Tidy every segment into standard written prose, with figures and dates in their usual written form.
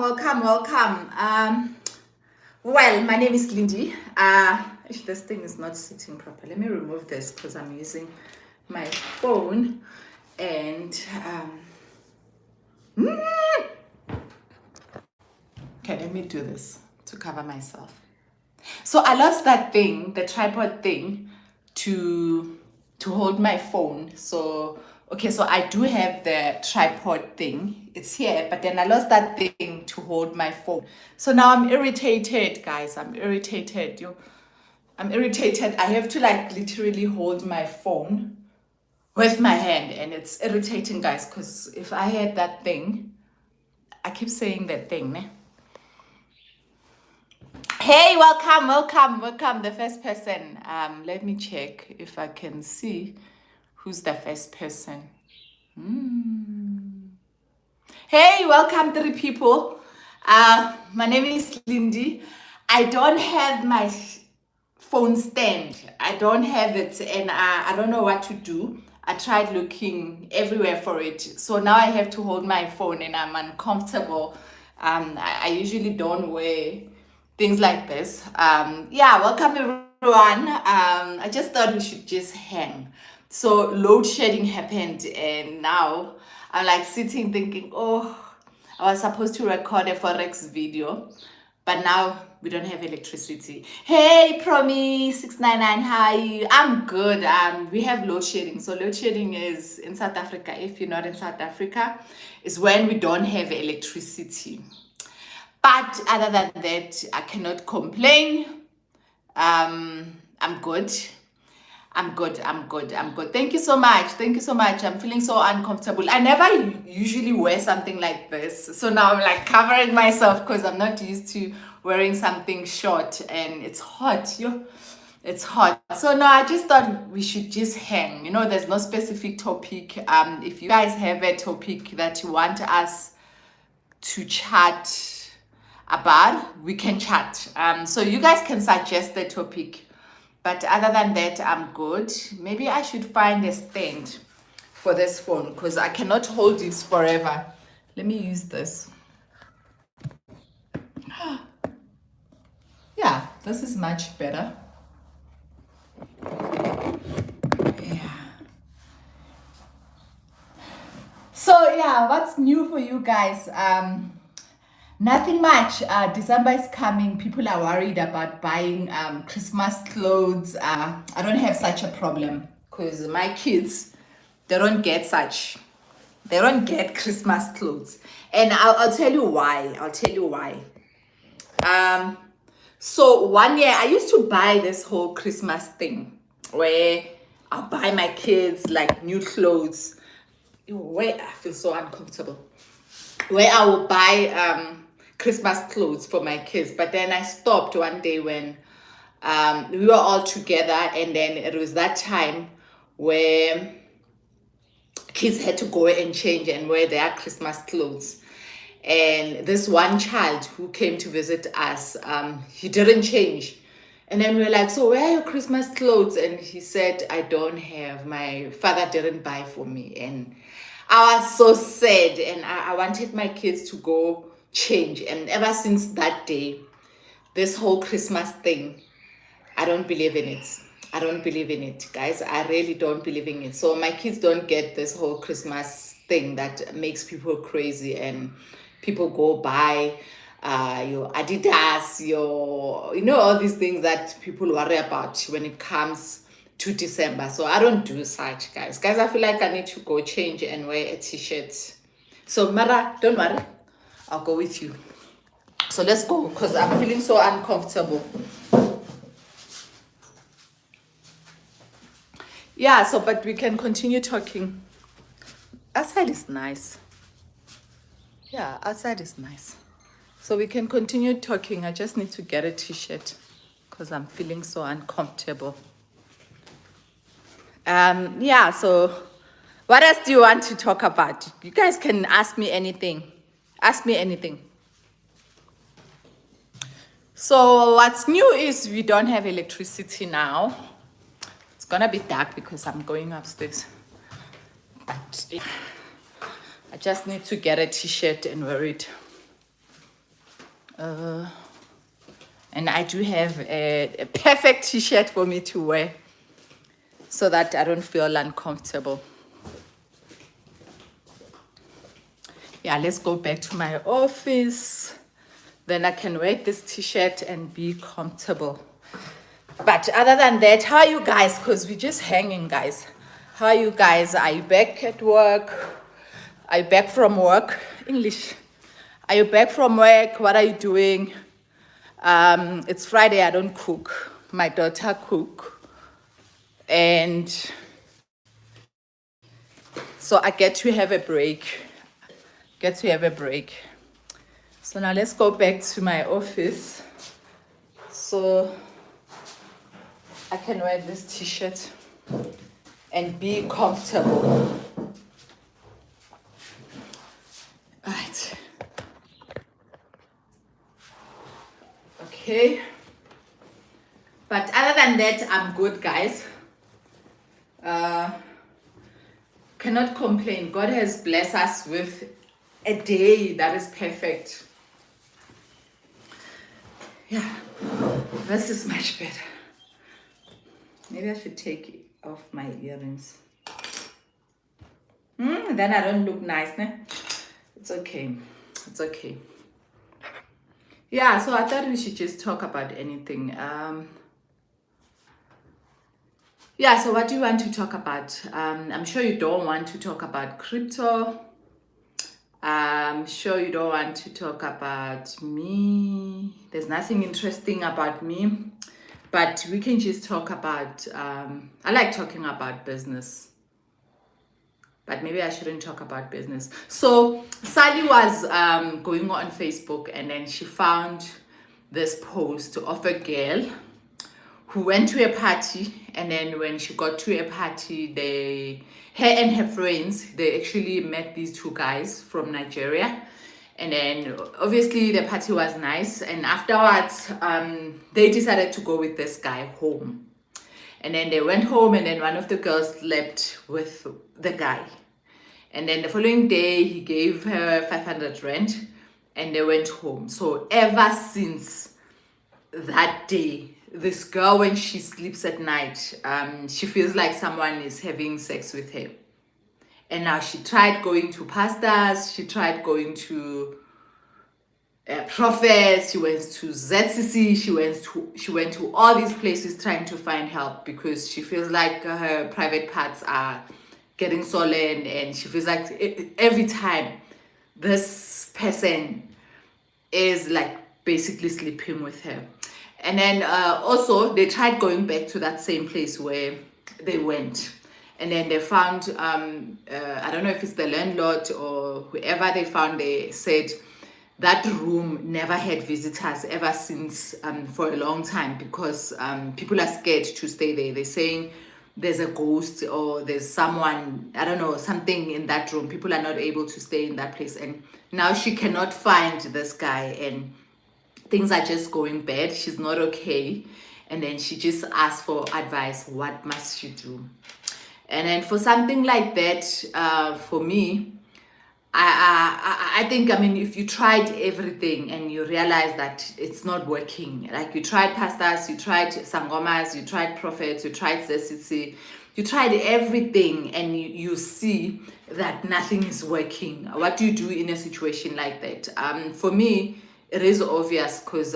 welcome. Well, my name is Lindy. This thing is not sitting properly. Let me remove this because I'm using my phone and okay, let me do this to cover myself. So I lost that thing, the tripod thing, to hold my phone. So okay, so I do have the tripod thing. It's here, but then I lost that thing to hold my phone. So now I'm irritated, guys. I'm irritated. I'm irritated. I have to like literally hold my phone with my hand, and it's irritating, guys, because if I had that thing, I keep saying that thing, ne? Hey, welcome, the first person. Let me check if I can see who's the first person. Hey, welcome, 3 people. My name is Lindy. I don't have my phone stand. I don't have it, and I don't know what to do. I tried looking everywhere for it. So now I have to hold my phone, and I'm uncomfortable. I usually don't wear things like this. Yeah, welcome everyone. I just thought we should just hang. So load shedding happened, and now I'm like sitting thinking, oh, I was supposed to record a Forex video, but now we don't have electricity. Hey, Promi699, how are you? I'm good. We have load shedding. So load shedding is in South Africa. If you're not in South Africa, is when we don't have electricity. But other than that, I cannot complain. I'm good. I'm good. Thank you so much. I'm feeling so uncomfortable. I never usually wear something like this. So now I'm like covering myself because I'm not used to wearing something short, and it's hot. It's hot. So no, I just thought we should just hang. There's no specific topic. If you guys have a topic that you want us to chat about, we can chat. So you guys can suggest the topic. But other than that, I'm good. Maybe I should find a stand for this phone because I cannot hold this forever. Let me use this. Yeah, this is much better. Yeah. So yeah, what's new for you guys? Nothing much. December is coming. People are worried about buying Christmas clothes. I don't have such a problem because my kids, they don't get Christmas clothes. And I'll tell you why. So one year I used to buy this whole Christmas thing where I'll buy my kids like new clothes. Where I feel so uncomfortable. Where I will buy Christmas clothes for my kids. But then I stopped one day when we were all together, and then it was that time where kids had to go and change and wear their Christmas clothes. And this one child who came to visit us, he didn't change. And then we were like, so where are your Christmas clothes? And he said, I don't have. My father didn't buy for me. And I was so sad, and I wanted my kids to go change. And ever since that day, this whole Christmas thing, I don't believe in it. Guys. I really don't believe in it. So my kids don't get this whole Christmas thing that makes people crazy, and people go buy your Adidas, all these things that people worry about when it comes to December. So I don't do such, guys. I feel like I need to go change and wear a t-shirt. So Mara, don't worry, I'll go with you. So let's go because I'm feeling so uncomfortable. Yeah, so but we can continue talking. Outside is nice. Yeah, outside is nice. So we can continue talking. I just need to get a t-shirt because I'm feeling so uncomfortable. Yeah, so what else do you want to talk about? You guys can ask me anything. So what's new is we don't have electricity now. It's gonna be dark because I'm going upstairs. But yeah, I just need to get a t-shirt and wear it. And I do have a perfect t-shirt for me to wear so that I don't feel uncomfortable. Yeah, let's go back to my office. Then I can wear this t-shirt and be comfortable. But other than that, how are you guys? Because we're just hanging, guys. How are you guys? Are you back at work? Are you back from work? English. Are you back from work? What are you doing? It's Friday. I don't cook. My daughter cook. And so I get to have a break. So now let's go back to my office. So I can wear this t-shirt and be comfortable. Right. Okay. But other than that, I'm good, guys. Cannot complain. God has blessed us with a day that is perfect. Yeah, this is much better. Maybe I should take off my earrings. Then I don't look nice, ne? It's okay. It's okay. Yeah, so I thought we should just talk about anything. Yeah, so what do you want to talk about? I'm sure you don't want to talk about crypto. I'm sure you don't want to talk about me. There's nothing interesting about me. But we can just talk about, I like talking about business. But maybe I shouldn't talk about business. So Sally was going on Facebook, and then she found this post of a girl who went to a party, and then when she got to a party, her and her friends, they actually met these two guys from Nigeria. And then obviously the party was nice, and afterwards they decided to go with this guy home. And then they went home, and then one of the girls slept with the guy. And then the following day he gave her 500 rand and they went home. So ever since that day, this girl, when she sleeps at night, she feels like someone is having sex with her. And now she tried going to pastors, she tried going to prophets, she went to ZCC, she went to all these places trying to find help, because she feels like her private parts are getting swollen, and she feels like every time this person is like basically sleeping with her. And then also they tried going back to that same place where they went, and then they found I don't know if it's the landlord or whoever they found. They said that room never had visitors ever since for a long time, because people are scared to stay there. They're saying there's a ghost or there's someone, I don't know, something in that room. People are not able to stay in that place, and now she cannot find this guy, and things are just going bad. She's not okay. And then she just asked for advice. What must she do? And then for something like that, for me, I think, I mean, if you tried everything and you realize that it's not working, like you tried pastors, you tried sangomas, you tried prophets, you tried ZCC, you tried everything, and you see that nothing is working, what do you do in a situation like that? For me, it is obvious, because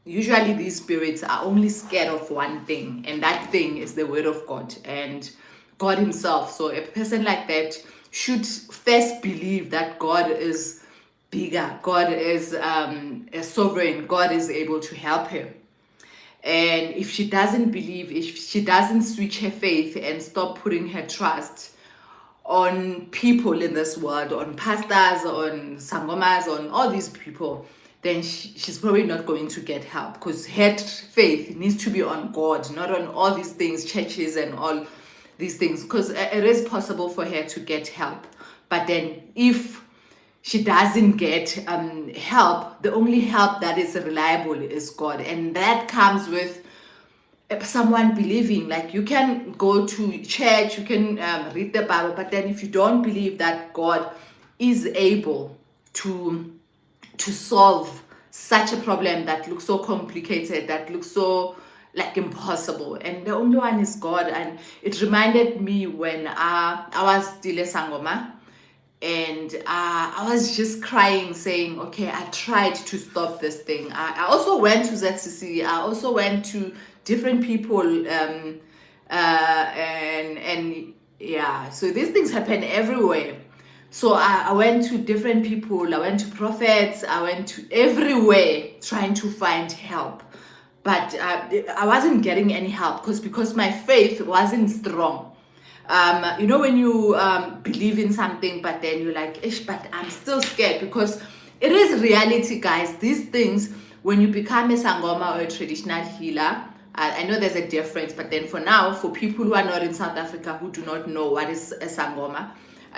usually these spirits are only scared of one thing, and that thing is the word of God and God himself. So a person like that should first believe that God is bigger, God is a sovereign, God is able to help her. And if she doesn't believe, if she doesn't switch her faith and stop putting her trust on people in this world, on pastors, on sangomas, on all these people, then she's probably not going to get help, because her faith needs to be on God, not on all these things, churches and all these things, because it is possible for her to get help. But then if she doesn't get help, the only help that is reliable is God. And that comes with someone believing. Like, you can go to church, you can read the Bible, but then if you don't believe that God is able to solve such a problem that looks so complicated, that looks so like impossible, and the only one is God. And it reminded me when I was still a sangoma, and I was just crying, saying, okay, I tried to stop this thing. I also went to ZCC, I also went to different people, and yeah, so these things happen everywhere. So I went to different people, I went to prophets, I went to everywhere trying to find help. But I wasn't getting any help because my faith wasn't strong. You know, when you believe in something, but then you're like, ish, but I'm still scared, because it is reality, guys. These things, when you become a sangoma or a traditional healer, I know there's a difference, but then for now, for people who are not in South Africa, who do not know what is a sangoma,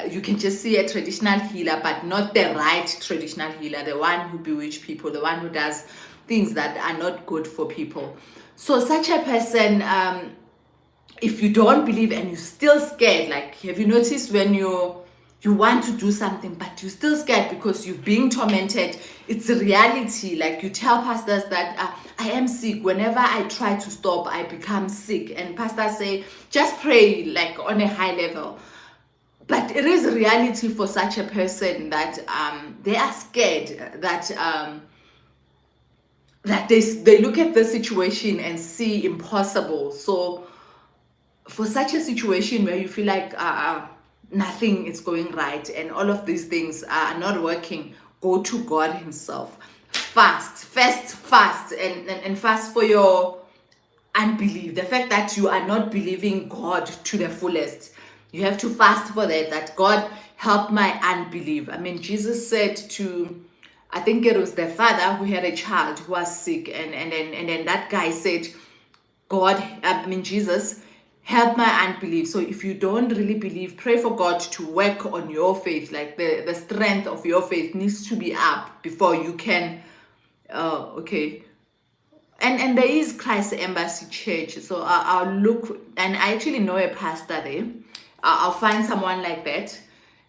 you can just see a traditional healer, but not the right traditional healer, the one who bewitch people, the one who does things that are not good for people. So such a person, if you don't believe and you're still scared, like, have you noticed when you want to do something but you're still scared because you're being tormented? It's a reality. Like, you tell pastors that I am sick. Whenever I try to stop, I become sick, and pastors say just pray, like on a high level. But it is a reality for such a person that they are scared, that that they look at the situation and see impossible. So for such a situation where you feel like nothing is going right and all of these things are not working, go to God himself. Fast, and fast for your unbelief. The fact that you are not believing God to the fullest. You have to fast for that God, help my unbelief. I mean, Jesus said to, I think it was the father who had a child who was sick, and then that guy said, God, Jesus, help my unbelief. So if you don't really believe, pray for God to work on your faith. Like, the strength of your faith needs to be up before you can, okay. And there is Christ Embassy Church. So I'll look, and I actually know a pastor there. I'll find someone like that,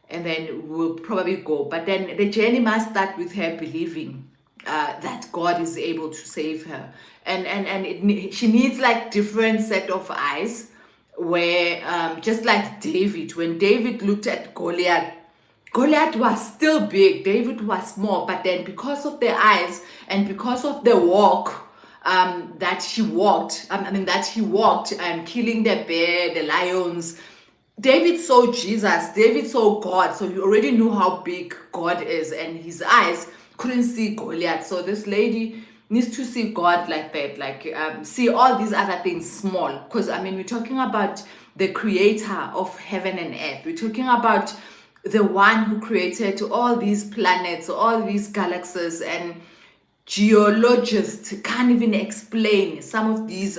and then we'll probably go. But then the journey must start with her believing that God is able to save her, and she needs like different set of eyes, where just like David, when David looked at Goliath was still big, David was small, but then because of the eyes and because of the walk that he walked, killing the bear, the lions, David saw Jesus, David saw God, so he already knew how big God is, and his eyes couldn't see Goliath. So this lady needs to see God like that, like see all these other things small, because we're talking about the creator of heaven and earth. We're talking about the one who created all these planets, all these galaxies, and geologists can't even explain some of these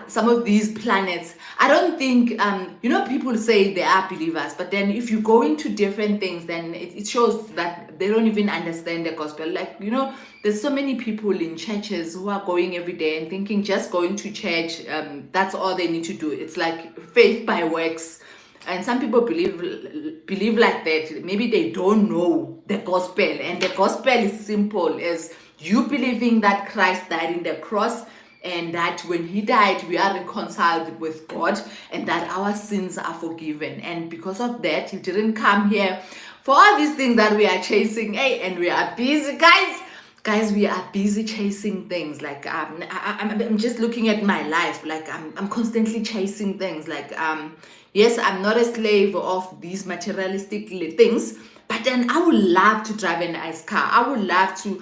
some of these planets. I don't think people say they are believers, but then if you go into different things, then it shows that they don't even understand the gospel. Like, there's so many people in churches who are going every day and thinking just going to church, that's all they need to do. It's like faith by works. And some people believe like that. Maybe they don't know the gospel, and the gospel is simple as you believing that Christ died in the cross, and that when he died, we are reconciled with God, and that our sins are forgiven. And because of that, he didn't come here for all these things that we are chasing. Hey, and we are busy, guys, we are busy chasing things. Like, I'm just looking at my life. Like, I'm constantly chasing things. Like, yes, I'm not a slave of these materialistic things, but then I would love to drive a nice car. I would love to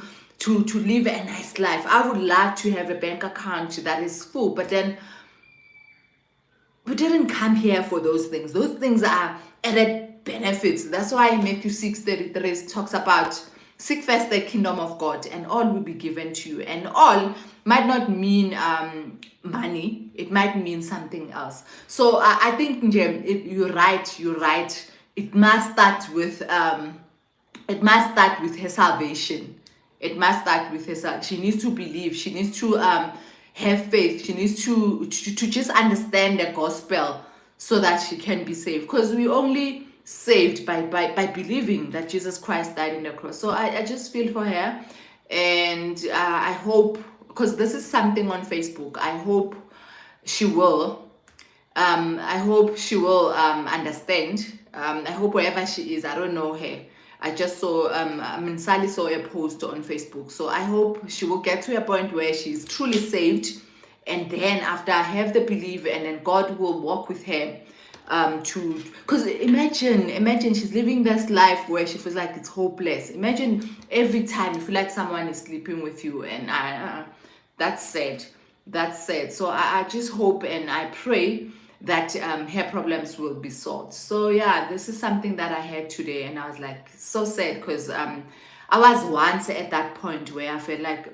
live a nice life. I would love to have a bank account that is full, but then we didn't come here for those things. Those things are added benefits. That's why Matthew 6:33 talks about seek first the kingdom of God, and all will be given to you. And all might not mean money. It might mean something else. So I think you're right. It must start with her salvation. It must start with her. She needs to believe. She needs to have faith. She needs to just understand the gospel so that she can be saved. Because we only saved by believing that Jesus Christ died in the cross. So I just feel for her, and I hope, because this is something on Facebook, I hope she will understand. I hope wherever she is, I don't know her. I just saw, Sally saw a post on Facebook. So I hope she will get to a point where she's truly saved. And then after I have the belief, and then God will walk with her because imagine she's living this life where she feels like it's hopeless. Imagine every time you feel like someone is sleeping with you, and that's sad. So I just hope and I pray that her problems will be solved. So yeah, this is something that I had today, and I was like so sad, because I was once at that point where I felt like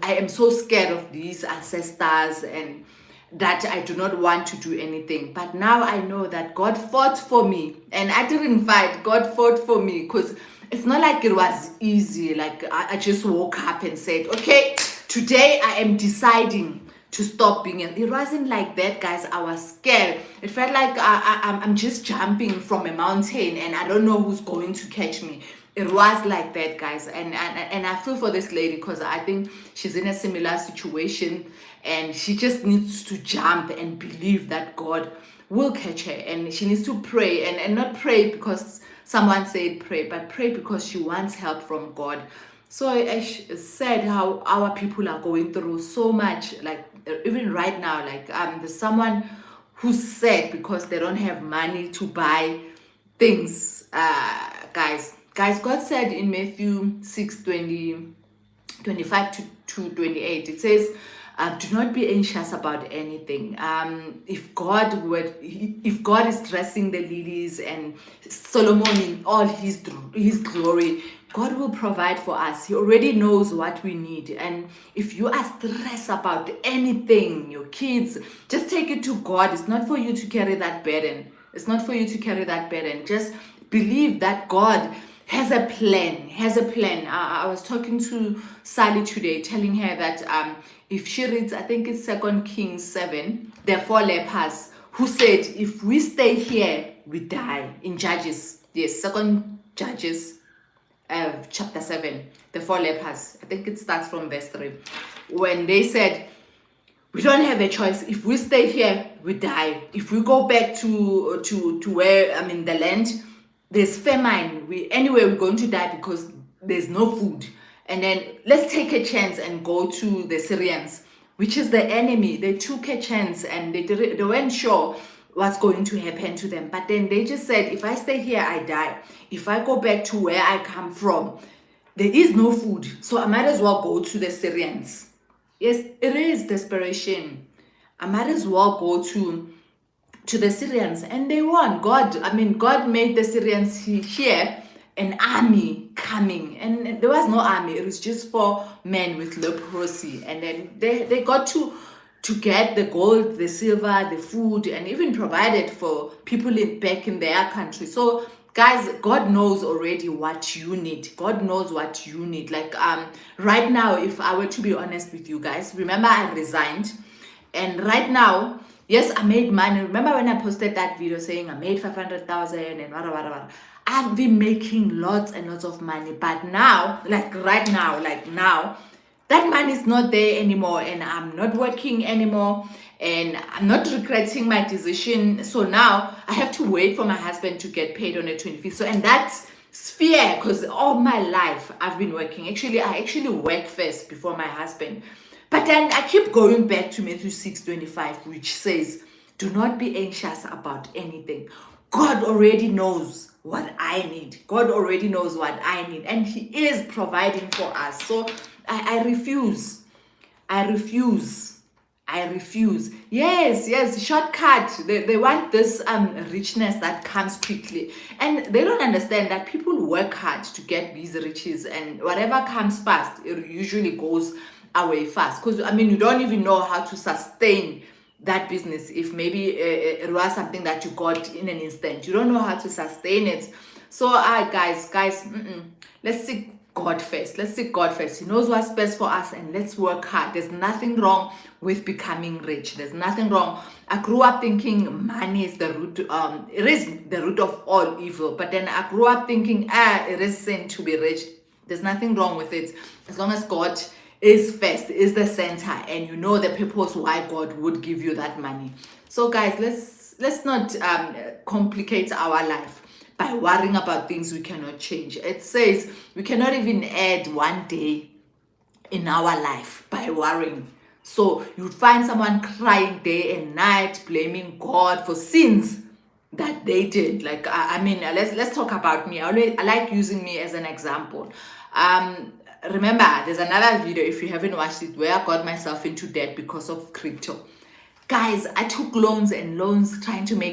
I am so scared of these ancestors, and that I do not want to do anything. But now I know that God fought for me, and I didn't fight. God fought for me, because it's not like it was easy. Like I just woke up and said, okay, today I am deciding to stop being. It wasn't like that, guys. I was scared. It felt like I'm just jumping from a mountain, and I don't know who's going to catch me. It was like that, guys. And I feel for this lady, because I think she's in a similar situation, and she just needs to jump and believe that God will catch her. And she needs to pray, and not pray because someone said pray, but pray because she wants help from God. So I said how our people are going through so much, like even right now, like there's someone who's sad because they don't have money to buy things. Guys, God said in Matthew 6:25 to 28, it says, do not be anxious about anything. If God is dressing the lilies and Solomon in all his glory, God will provide for us. He already knows what we need. And if you are stressed about anything, your kids, just take it to God. It's not for you to carry that burden. Just believe that God has a plan. I was talking to Sally today, telling her that if she reads, I think it's 2 Kings 7, the 4 lepers who said, if we stay here, we die. In Judges, yes, 2 Judges chapter 7, the 4 lepers. I think it starts from verse 3. When they said, we don't have a choice. If we stay here, we die. If we go back to where, the land, there's famine. We're going to die because there's no food. And then let's take a chance and go to the Syrians, which is the enemy. They took a chance, and they weren't sure what's going to happen to them. But then they just said, if I stay here, I die. If I go back to where I come from, there is no food. So I might as well go to the Syrians. Yes, it is desperation. I might as well go to the Syrians. And they won. God made the Syrians hear an army coming. And there was no army. It was just 4 men with leprosy. And then they got to get the gold, the silver, the food, and even provided for people back in their country. So guys, God knows already what you need. Like right now, if I were to be honest with you guys, remember I resigned, and right now, yes, I made money. Remember when I posted that video saying I made 500,000 and whatever. I've been making lots and lots of money, but now, right now, that money is not there anymore, and I'm not working anymore, and I'm not regretting my decision. So now I have to wait for my husband to get paid on the 25th. So, and that's fear, because all my life I've been working. I actually work first before my husband. But then I keep going back to Matthew 6:25, which says, do not be anxious about anything. God already knows what I need. And He is providing for us. So I refuse. Yes, shortcut. They want this richness that comes quickly. And they don't understand that people work hard to get these riches, and whatever comes fast, it usually goes away fast. Because you don't even know how to sustain that business. If maybe it was something that you got in an instant, you don't know how to sustain it. So guys, let's seek God first. Let's seek God first. He knows what's best for us, and let's work hard. There's nothing wrong with becoming rich. There's nothing wrong. I grew up thinking money is the root. It is the root of all evil. But then I grew up thinking, it is sin to be rich. There's nothing wrong with it, as long as God is first, is the center, and you know the purpose why God would give you that money. So guys, let's not complicate our life by worrying about things we cannot change. It says we cannot even add one day in our life by worrying. So you'd find someone crying day and night, blaming God for sins that they did. Like I mean, let's talk about me. I like using me as an example. Remember, there's another video, if you haven't watched it, where I got myself into debt because of crypto. Guys, I took loans and loans trying to make